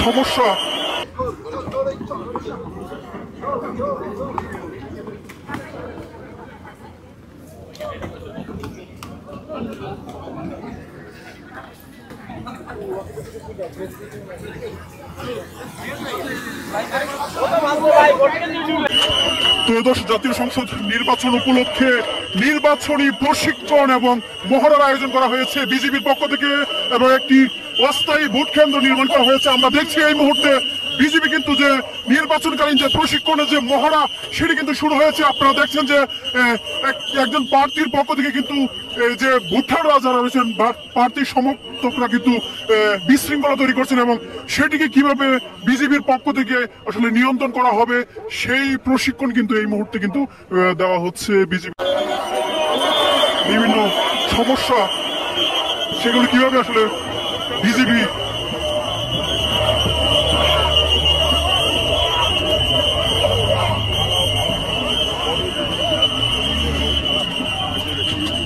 সমস্যা ত্রয়োদশ জাতীয় সংসদ নির্বাচন উপলক্ষে নির্বাচনী প্রশিক্ষণ এবং মহড়ার আয়োজন করা হয়েছে বিজেপির পক্ষ থেকে এবং একটি অস্থায়ী ভোট কেন্দ্র নির্মাণ করা হয়েছে। আমরা দেখছি এই মুহূর্তে বিজেপি কিন্তু যে নির্বাচনকালীন যে প্রশিক্ষণের যে মহড়া সেটি কিন্তু শুরু হয়েছে। আপনারা দেখছেন যে একজন প্রার্থীর পক্ষ থেকে কিন্তু যে ভোটাররা যারা রয়েছেন প্রার্থীর সমর্থকরা কিন্তু বিশৃঙ্খলা তৈরি করছেন এবং সেটিকে কিভাবে বিজেপির পক্ষ থেকে আসলে নিয়ন্ত্রণ করা হবে সেই প্রশিক্ষণ কিন্তু এই মুহূর্তে কিন্তু দেওয়া হচ্ছে। বিজেপি বিভিন্ন সমস্যা সেগুলো কিভাবে আসলে বিজেপি